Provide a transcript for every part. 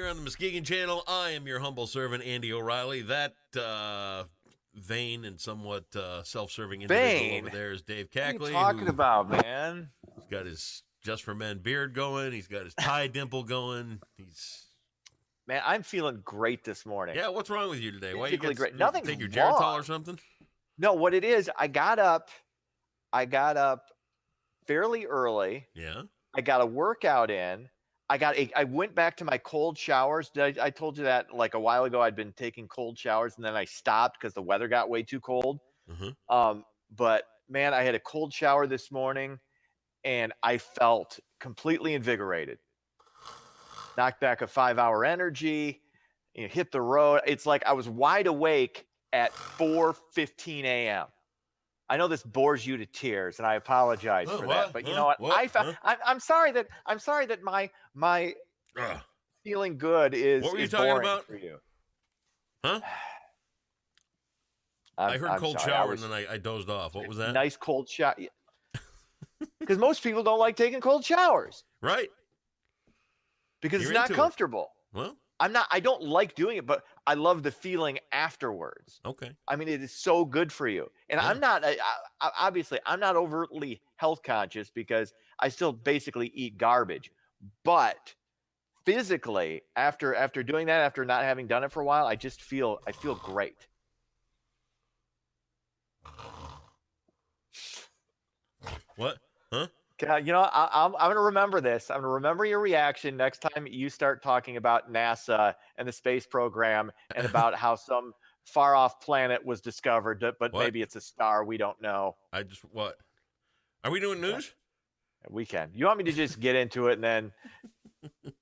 here on the Muskegon Channel. I am your humble servant, Andy O'Reilly. That vain and somewhat self-serving individual over there is Dave Cackley. What are you talking about, man? He's got his Just for Men beard going. He's got his tie dimple going. Man, I'm feeling great this morning. Yeah, what's wrong with you today? Why you great? You Nothing's take your wrong. Geritol or something? No, what it is, I got up fairly early. Yeah. I got a workout in. I went back to my cold showers. I told you that like a while ago. I'd been taking cold showers and then I stopped because the weather got way too cold. Mm-hmm. But man, I had a cold shower this morning and I felt completely invigorated. Knocked back a 5-hour energy, hit the road. It's like I was wide awake at 4:15 a.m. I know this bores you to tears, and I apologize for that. But you know what? I'm sorry that my feeling good is. What were you is talking boring about? For you? Huh? I'm heard cold sorry. shower and then I dozed off. What was that? Nice cold shower. Because most people don't like taking cold showers. Right. Because it's not comfortable. Well, I don't like doing it, but I love the feeling afterwards. Okay. I mean, it is so good for you. And Yeah. I'm not, obviously, I'm not overtly health conscious because I still basically eat garbage. But physically, after doing that, after not having done it for a while, I feel great. What? Huh? You know, I'm going to remember this. I'm going to remember your reaction next time you start talking about NASA and the space program and about how some far off planet was discovered, but What? maybe it's a star. We don't know. What? Are we doing news? We can. You want me to just get into it and then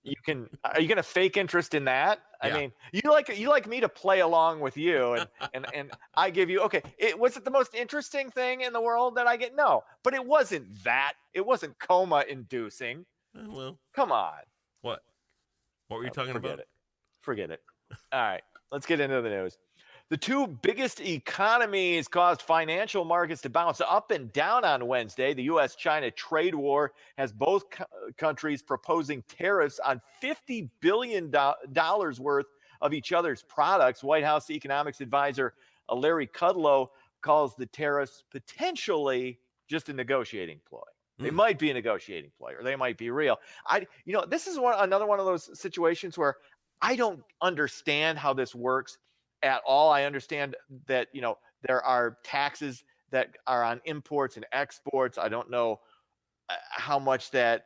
you can? Are you going to fake interest in that? Yeah. I mean, you like me to play along with you, and I give you okay. Was it the most interesting thing in the world that I get? No, but it wasn't that. It wasn't coma inducing. Well, Come on. what? What were you talking about? Forget it. All right, let's get into the news. The two biggest economies caused financial markets to bounce up and down on Wednesday. The U.S.-China trade war has both countries proposing tariffs on $50 billion worth of each other's products. White House economics advisor Larry Kudlow calls the tariffs potentially just a negotiating ploy. They might be a negotiating ploy, or they might be real. This is another one of those situations where I don't understand how this works at all. I understand that, there are taxes that are on imports and exports. I don't know how much that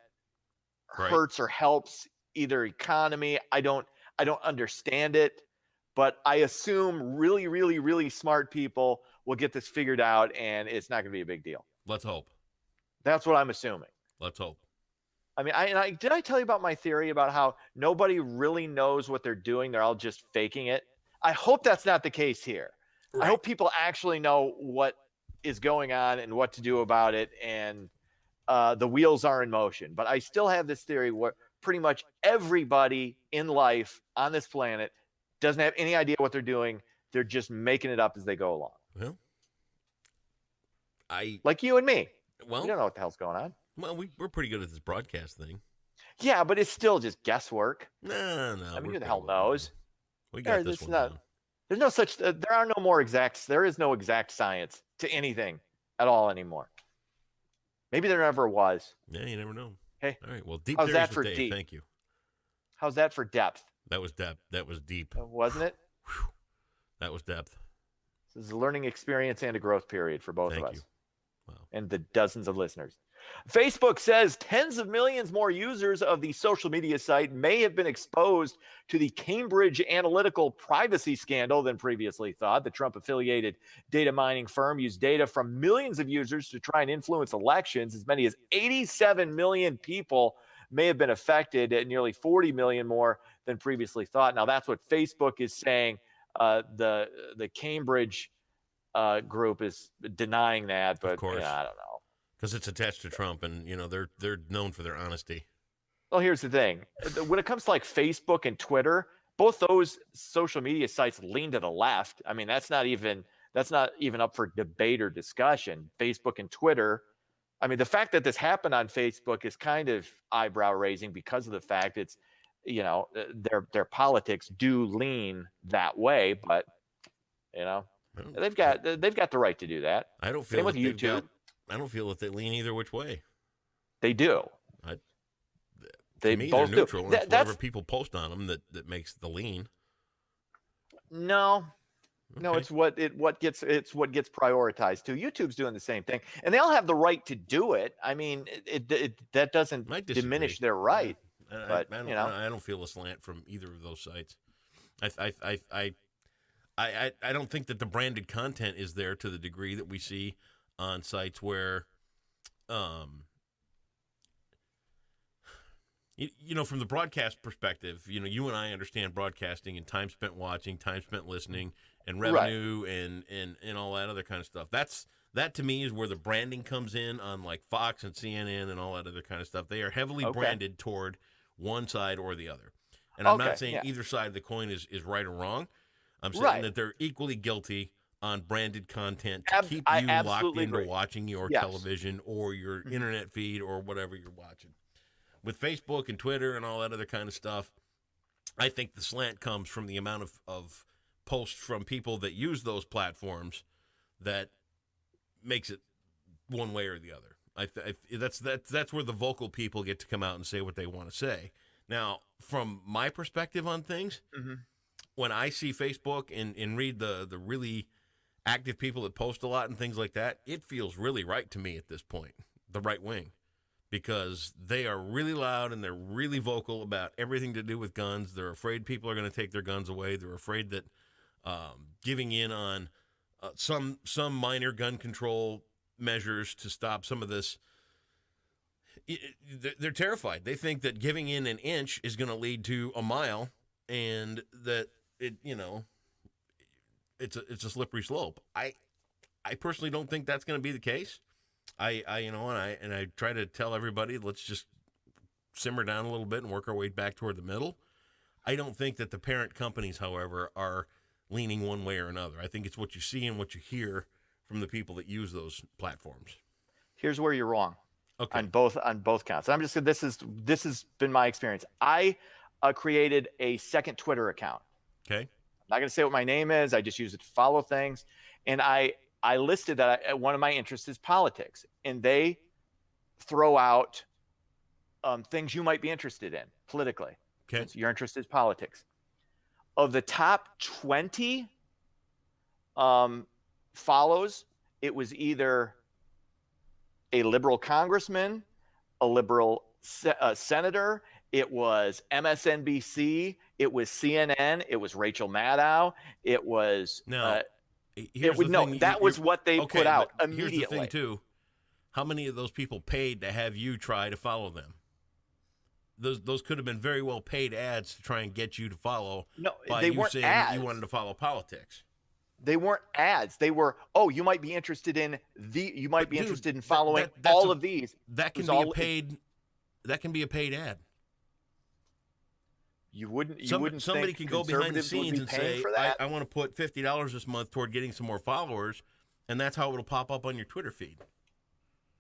hurts or helps either economy. I don't understand it, but I assume really, really, really smart people will get this figured out and it's not going to be a big deal. Let's hope. That's what I'm assuming. Let's hope. I mean, did I tell you about my theory about how nobody really knows what they're doing? They're all just faking it. I hope that's not the case here. Right. I hope people actually know what is going on and what to do about it, and the wheels are in motion. But I still have this theory where pretty much everybody in life on this planet doesn't have any idea what they're doing. They're just making it up as they go along. Well, like you and me. Well, we don't know what the hell's going on. Well, we're pretty good at this broadcast thing. Yeah, but it's still just guesswork. No. I mean, who the hell knows? We got this one. There's no such. There are no more exacts. There is no exact science to anything at all anymore. Maybe there never was. Yeah, you never know. Hey, all right. Well, deep. How's that for Dave. deep? Thank you. How's that for depth? That was depth. That was deep. Wasn't it? Whew. That was depth. This is a learning experience and a growth period for both of us. Wow. And the dozens of listeners. Facebook says tens of millions more users of the social media site may have been exposed to the Cambridge Analytica privacy scandal than previously thought. The Trump-affiliated data mining firm used data from millions of users to try and influence elections. As many as 87 million people may have been affected, at nearly 40 million more than previously thought. Now, that's what Facebook is saying. The Cambridge group is denying that, but of course. I don't know. Because it's attached to Trump, and they're known for their honesty. Well, here's the thing: when it comes to like Facebook and Twitter, both those social media sites lean to the left. I mean, that's not even up for debate or discussion. Facebook and Twitter. I mean, the fact that this happened on Facebook is kind of eyebrow raising because of the fact it's their politics do lean that way, but they've got the right to do that. I don't Same feel with that they've YouTube. got. I don't feel that they lean either which way. They do. I, They to me, they're both do. neutral, and it's whatever people post on them that makes the lean. No, Okay. it's what gets prioritized too. YouTube's doing the same thing, and they all have the right to do it. I mean, that doesn't Might disagree. diminish their right. I But don't feel a slant from either of those sites. I don't think that the branded content is there to the degree that we see on sites where, from the broadcast perspective, you and I understand broadcasting and time spent watching, time spent listening, and revenue and all that other kind of stuff. That to me is where the branding comes in on like Fox and CNN and all that other kind of stuff. They are heavily branded toward one side or the other. And I'm not saying either side of the coin is right or wrong. I'm saying that they're equally guilty on branded content to keep you locked into watching your television or your internet feed or whatever you're watching. With Facebook and Twitter and all that other kind of stuff, I think the slant comes from the amount of posts from people that use those platforms that makes it one way or the other. That's where the vocal people get to come out and say what they want to say. Now, from my perspective on things, when I see Facebook and read the really active people that post a lot and things like that, it feels really right to me at this point, the right wing, because they are really loud and they're really vocal about everything to do with guns. They're afraid people are going to take their guns away. They're afraid that giving in on some minor gun control measures to stop some of this. They're terrified. They think that giving in an inch is going to lead to a mile, and that it's a slippery slope. I personally don't think that's going to be the case. I try to tell everybody, let's just simmer down a little bit and work our way back toward the middle. I don't think that the parent companies, however, are leaning one way or another. I think it's what you see and what you hear from the people that use those platforms. Here's where you're wrong. Okay. On both counts. I'm just saying this has been my experience. I created a second Twitter account. Okay. I'm not going to say what my name is. I just use it to follow things. And I listed that one of my interests is politics, and they throw out things you might be interested in politically. Okay. Since your interest is politics. Of the top 20 follows, it was either a liberal congressman, a liberal senator, it was MSNBC, it was CNN, it was Rachel Maddow, it was that was what they put out immediately. Here's the thing too. How many of those people paid to have you try to follow them? Those could have been very well paid ads to try and get you to follow. No, they weren't ads. You wanted to follow politics. They weren't ads. They were, you might be interested in interested in following all of these. That can be a paid ad. Somebody can go behind the scenes and say, I want to put $50 this month toward getting some more followers, and that's how it'll pop up on your Twitter feed.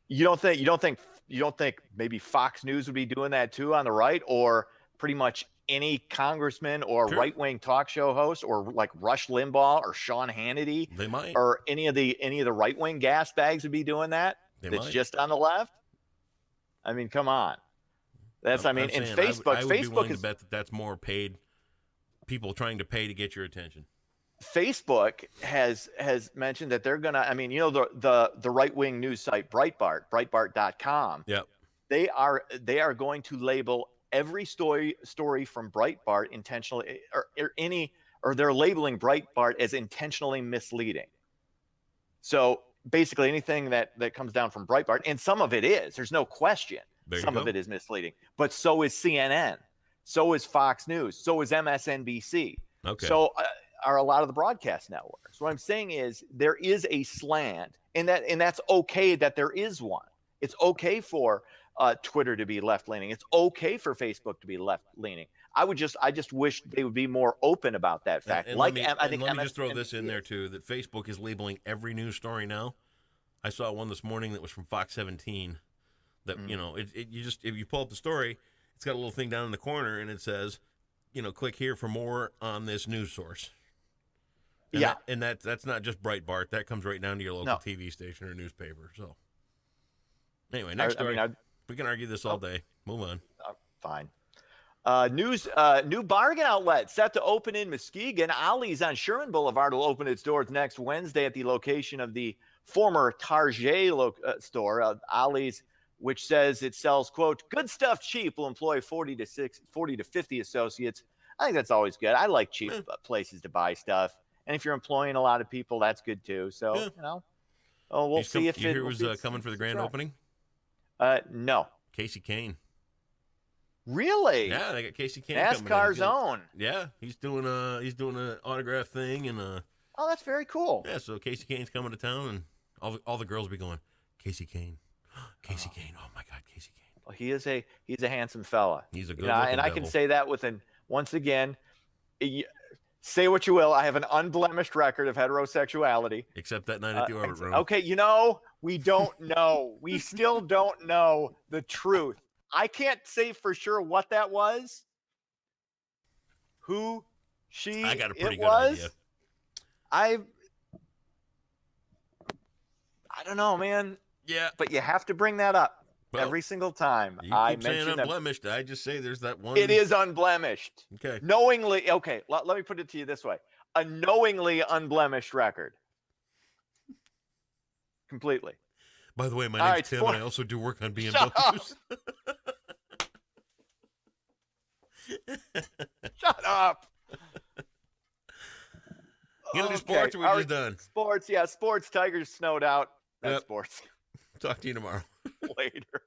You don't think maybe Fox News would be doing that too on the right, or pretty much any congressman or right-wing talk show host, or like Rush Limbaugh or Sean Hannity? They might. Or any of the right-wing gas bags would be doing that. That's just on the left. I mean, come on. And Facebook. I would be willing to bet that that's more paid people trying to pay to get your attention. Facebook has mentioned that they're gonna. I mean, the right-wing news site Breitbart.com. Yep. They are going to label every story from Breitbart intentionally, or they're labeling Breitbart as intentionally misleading. So basically, anything that comes down from Breitbart, and some of it is. There's no question. Some of it is misleading, but so is CNN, so is Fox News, so is MSNBC. Okay. So are a lot of the broadcast networks. What I'm saying is there is a slant, and that's okay that there is one. It's okay for Twitter to be left-leaning. It's okay for Facebook to be left-leaning. I just wish they would be more open about that fact. Let me just throw this in there too, that Facebook is labeling every news story now. I saw one this morning that was from Fox 17. That if you pull up the story, it's got a little thing down in the corner, and it says, click here for more on this news source. And that's not just Breitbart. That comes right down to your local TV station or newspaper. So anyway, next story. We can argue this all day. Move on. Fine. New bargain outlet set to open in Muskegon. Ollie's on Sherman Boulevard will open its doors next Wednesday at the location of the former Target store. Ollie's, which says it sells, quote, good stuff cheap, will employ 40 to 50 associates. I think that's always good. I like cheap places to buy stuff. And if you're employing a lot of people, that's good too. So, we'll see if you hear who's coming for the grand opening? No. Casey Kane. Really? Yeah, they got Casey Kane NASCAR's own. Yeah, he's doing an autograph thing and oh, that's very cool. Yeah, so Casey Kane's coming to town and all the girls will be going, Casey Kane. Casey Kane. Oh my God, Casey Kane. Well, he's a handsome fella. He's a good and I can say that once again, say what you will, I have an unblemished record of heterosexuality. Except that night at the Orbit Room. Okay, we don't know. We still don't know the truth. I can't say for sure what that was. Who I got a pretty good idea. I don't know, man. Yeah. But you have to bring that up every single time. I mention unblemished. I just say there's that one. It is unblemished. Okay. Knowingly. Okay. Let me put it to you this way: a knowingly unblemished record. Completely. By the way, my name's Tim, and I also do work on BMWs. Shut up. You gonna do sports or we just done? Sports, yeah. Sports. Tigers snowed out. That's sports. Talk to you tomorrow. Later.